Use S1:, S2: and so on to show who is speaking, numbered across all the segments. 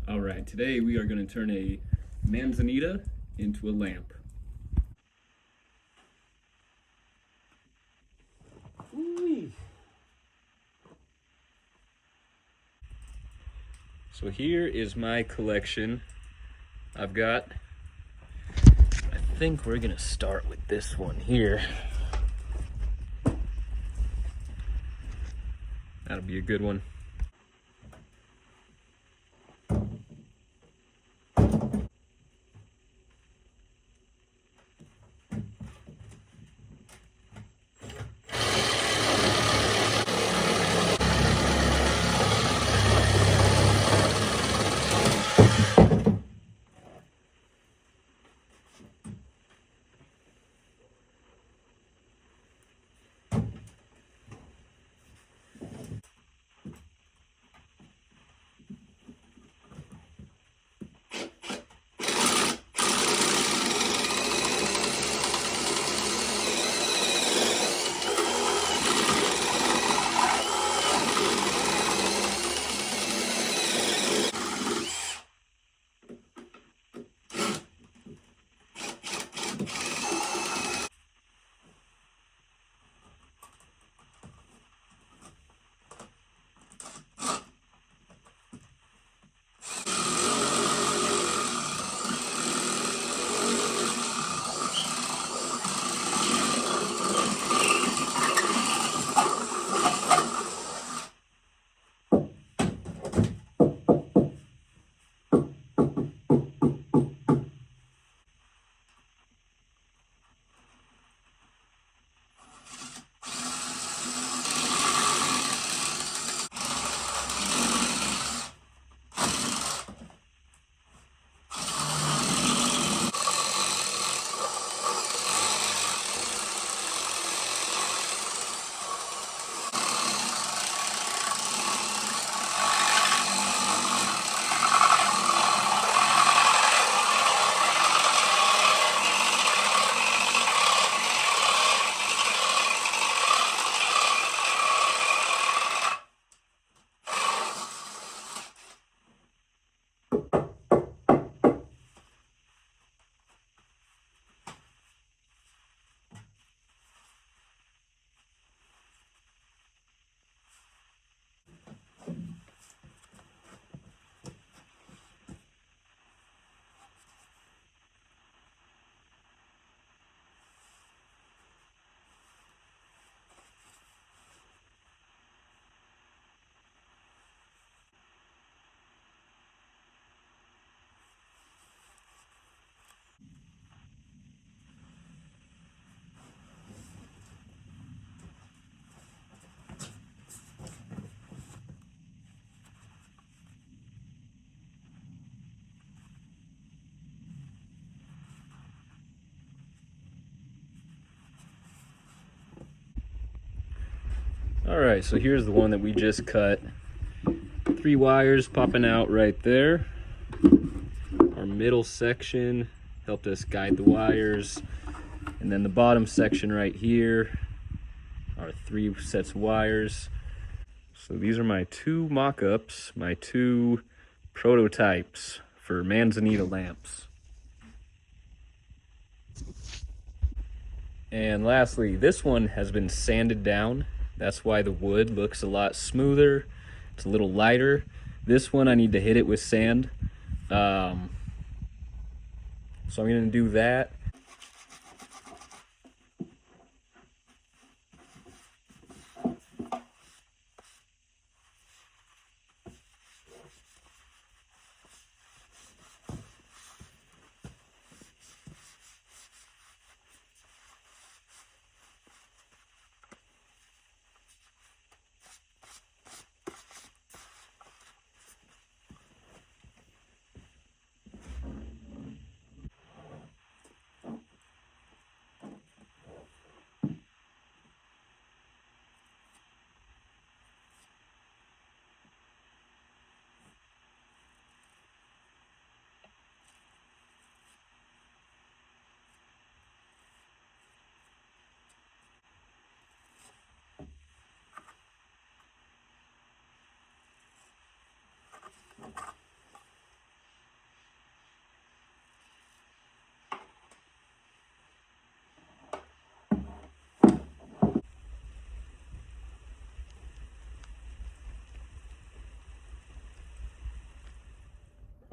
S1: All right, today we are going to turn a manzanita into a lamp.
S2: Ooh-wee.
S1: So here is my collection. I think we're going to start with this one here. That'll be a good one. All right, so here's the one that we just cut. 3 wires popping out right there. Our middle section helped us guide the wires. And then the bottom section right here are 3 sets of wires. So these are my 2 mock-ups, my 2 prototypes for manzanita lamps. And lastly, this one has been sanded down. That's why the wood looks a lot smoother. It's a little lighter. This one I need to hit it with sand. So I'm gonna do that.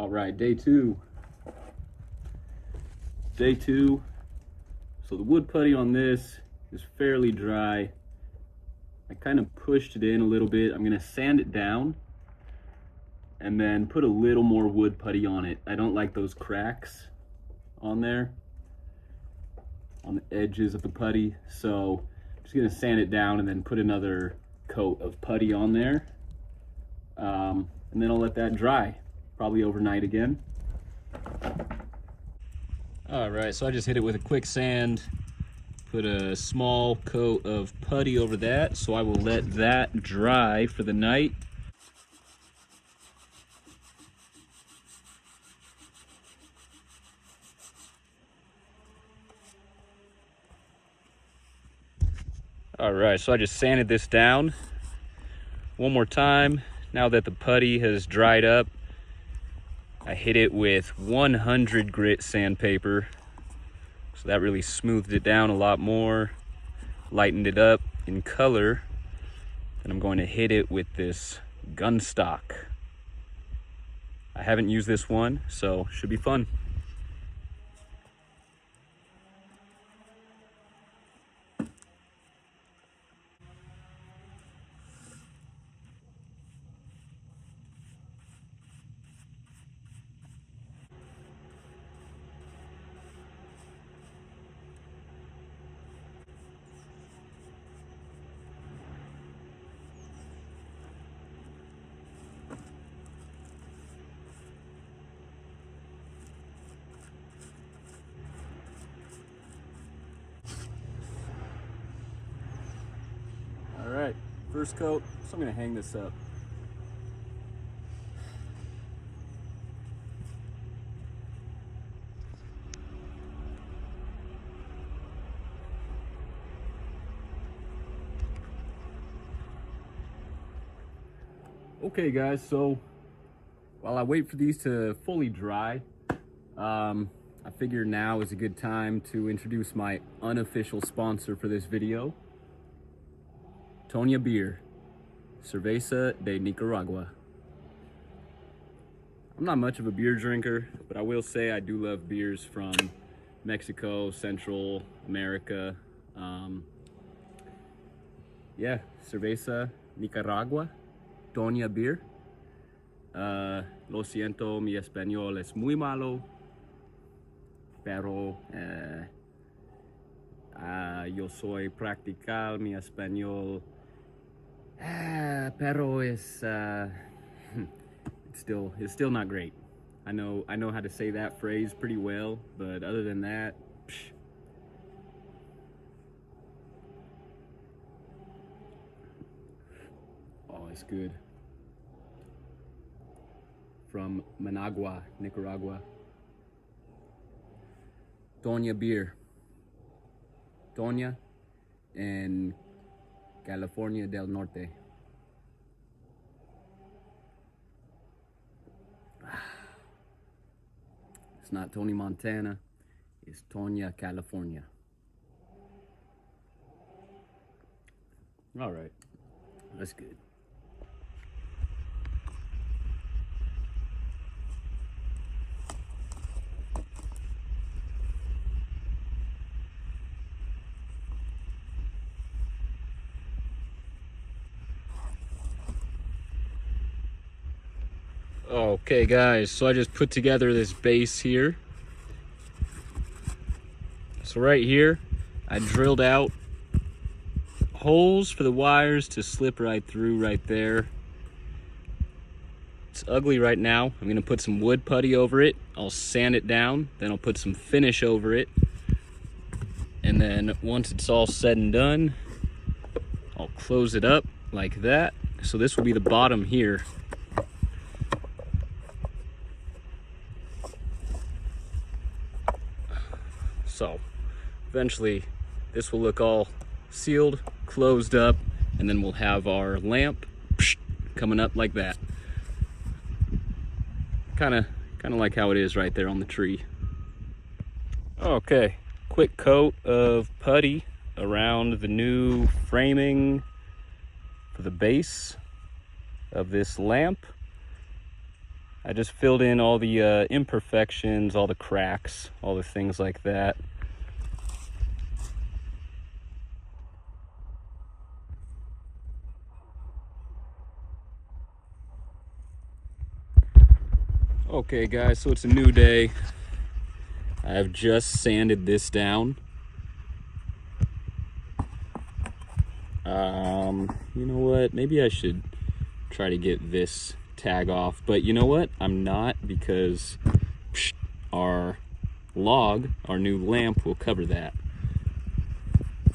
S1: All right, day two. Day two. So the wood putty on this is fairly dry. I kind of pushed it in a little bit. I'm gonna sand it down and then put a little more wood putty on it. I don't like those cracks on there, on the edges of the putty. So I'm just gonna sand it down and then put another coat of putty on there. And then I'll let that dry, probably overnight again. All right, so I just hit it with a quick sand, put a small coat of putty over that, so I will let that dry for the night. All right, so I just sanded this down one more time. Now that the putty has dried up, I hit it with 100 grit sandpaper. So that really smoothed it down a lot more, lightened it up in color. And I'm going to hit it with this gun stock. I haven't used this one, so should be fun. All right, first coat, so I'm gonna hang this up. Okay guys, so while I wait for these to fully dry, I figure now is a good time to introduce my unofficial sponsor for this video, Tonya Beer, Cerveza de Nicaragua. I'm not much of a beer drinker, but I will say I do love beers from Mexico, Central America. Yeah, Cerveza Nicaragua, Tonya Beer. Lo siento, mi español es muy malo, pero yo soy practicar mi español, pero it's still not great. I know how to say that phrase pretty well, but other than that, psh. Oh, it's good. From Managua, Nicaragua. Tonya Beer. Tonya in California del Norte. It's not Tony Montana, it's Tonya, California. All right, that's good. Okay guys, so I just put together this base here. So right here, I drilled out holes for the wires to slip right through right there. It's ugly right now. I'm gonna put some wood putty over it. I'll sand it down, then I'll put some finish over it. And then once it's all said and done, I'll close it up like that. So this will be the bottom here. So eventually this will look all sealed, closed up, and then we'll have our lamp coming up like that. Kind of like how it is right there on the tree. Okay, quick coat of putty around the new framing for the base of this lamp. I just filled in all the imperfections, all the cracks, all the things like that. Okay guys, so it's a new day. I have just sanded this down. You know what? Maybe I should try to get this tag off, but you know what? I'm not, because our log, our new lamp, will cover that.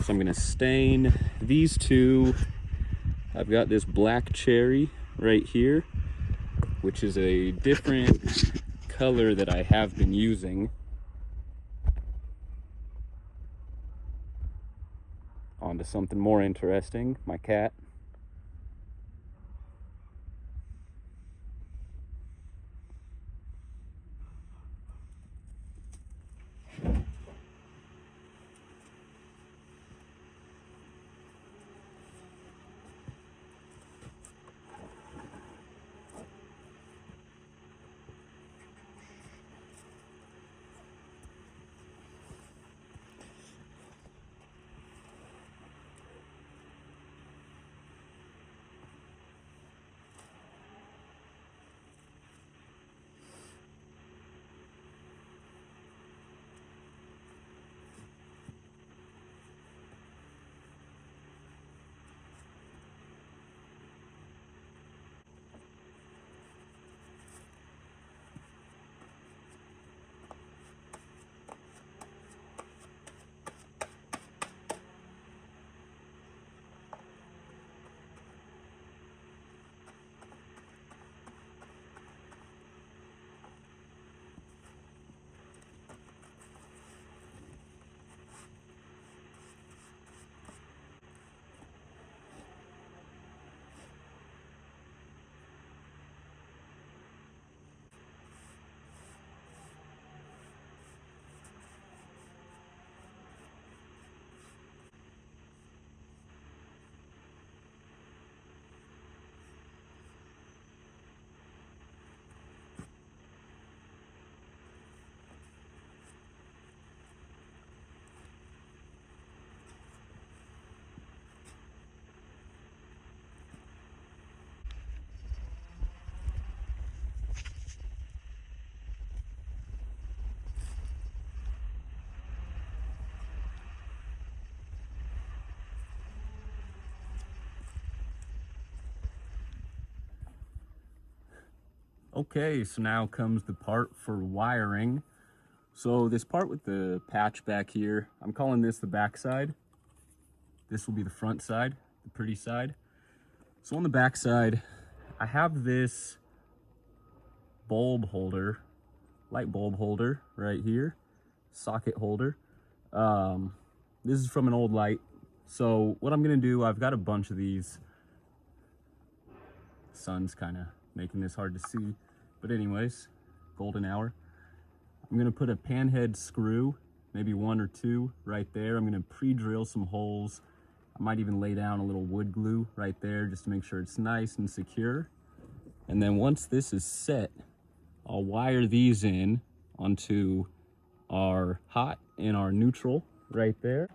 S1: So I'm gonna stain these two. I've got this black cherry right here, which is a different color that I have been using. On to something more interesting, my cat. Okay, so now comes the part for wiring. So this part with the patch back here, I'm calling this the back side. This will be the front side, the pretty side. So on the back side, I have this bulb holder, light bulb holder right here, socket holder. This is from an old light. So what I'm gonna do, I've got a bunch of these. Sun's kind of making this hard to see. But anyways, golden hour. I'm gonna put a panhead screw, maybe one or two right there. I'm gonna pre-drill some holes. I might even lay down a little wood glue right there just to make sure it's nice and secure. And then once this is set, I'll wire these in onto our hot and our neutral right there.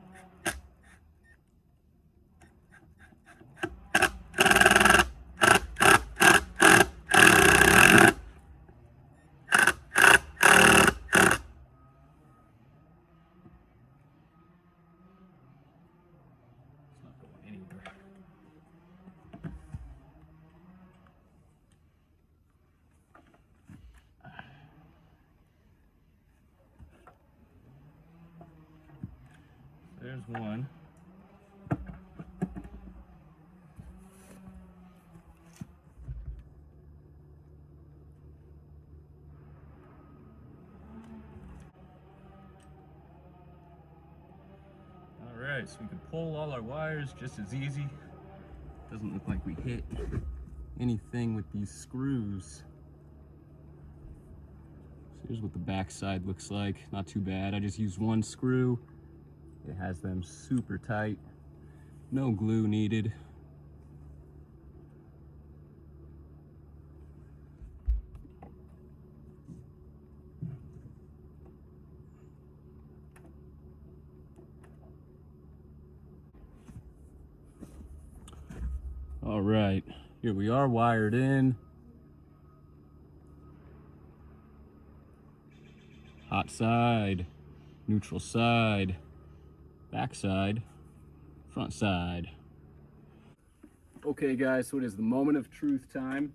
S1: There's one. All right, so we can pull all our wires just as easy. Doesn't look like we hit anything with these screws. So here's what the back side looks like. Not too bad. I just used one screw. It has them super tight. No glue needed. All right, here we are wired in. Hot side, neutral side, back side, front side. Okay guys, so it is the moment of truth time.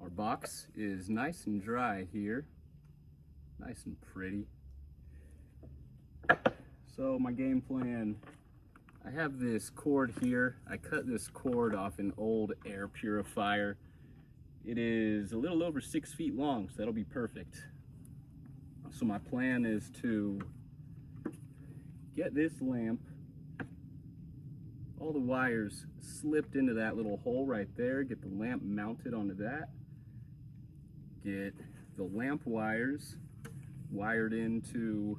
S1: Our box is nice and dry here, nice and pretty. So my game plan, I have this cord here. I cut this cord off an old air purifier. It is a little over 6 feet long, so that'll be perfect. So my plan is to get this lamp, all the wires slipped into that little hole right there, get the lamp mounted onto that, get the lamp wires wired into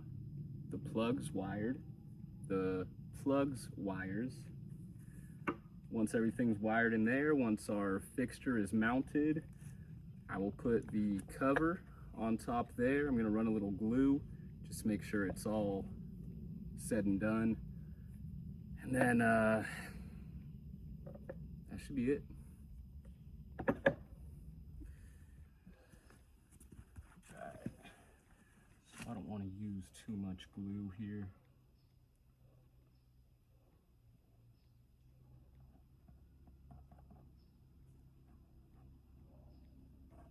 S1: the plugs wired, the plugs wires. Once everything's wired in there, once our fixture is mounted, I will put the cover on top there. I'm going to run a little glue just to make sure it's all said and done. And then that should be it. Alright. So I don't want to use too much glue here.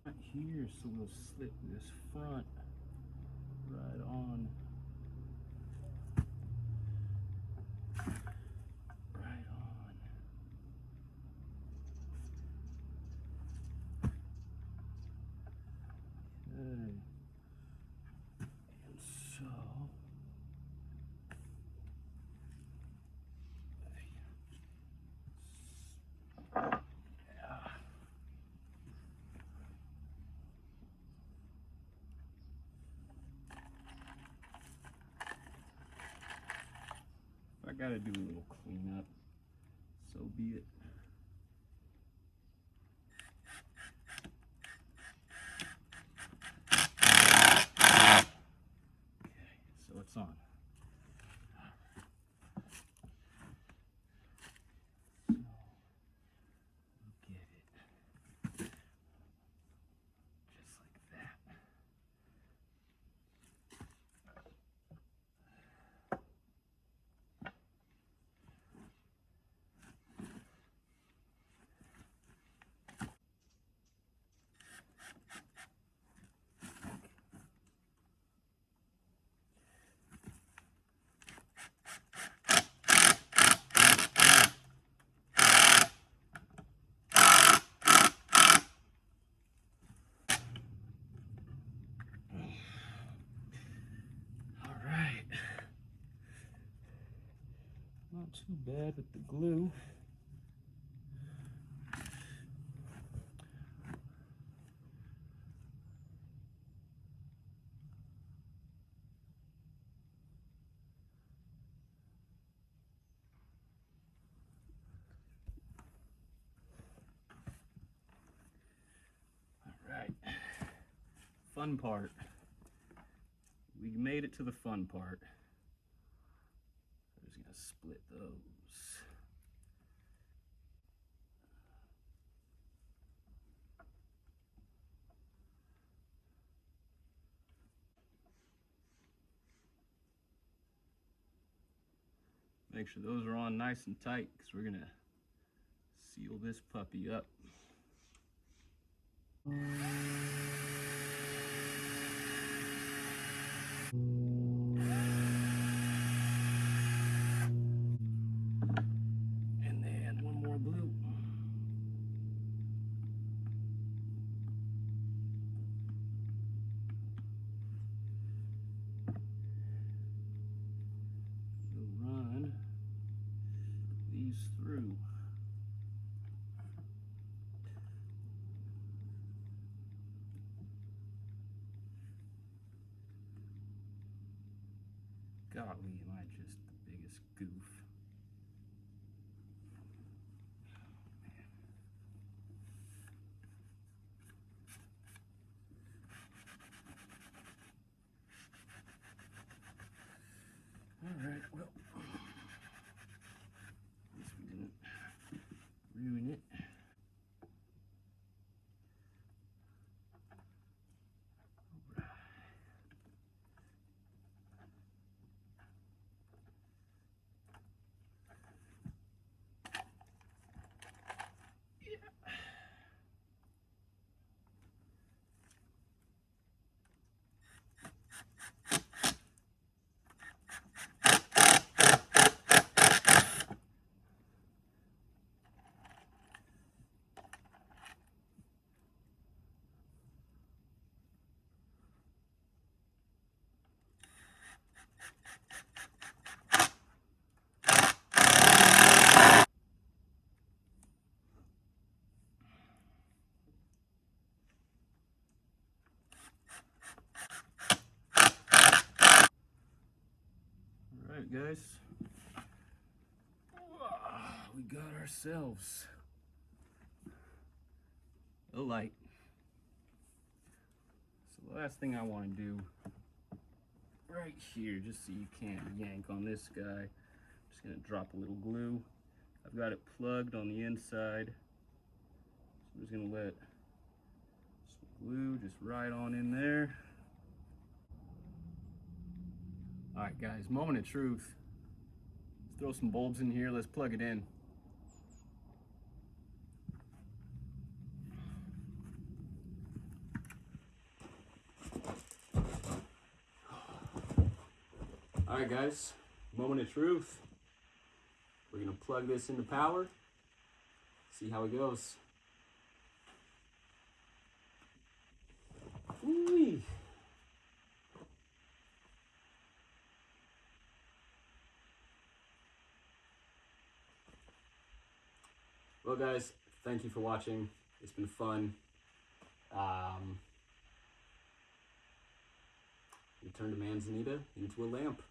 S1: Right here, so we'll slip this front right on. If I gotta do a little cleanup, so be it. Okay, so it's on. Not too bad with the glue. All right, fun part. We made it to the fun part. I'm just gonna split those. Make sure those are on nice and tight because we're gonna seal this puppy up. And then one more glue. We'll run these through. Golly, am I just the biggest goof. All right, well, at least we didn't right, guys. We got ourselves a light. So the last thing I want to do right here, just so you can't yank on this guy, I'm just gonna drop a little glue. I've got it plugged on the inside, so I'm just gonna let some glue just right on in there. All right, guys, moment of truth. Let's throw some bulbs in here. Let's plug it in. All right, guys, moment of truth. We're gonna plug this into power, see how it goes. Ooh-wee. Well, guys, thank you for watching. It's been fun. We turned a manzanita into a lamp.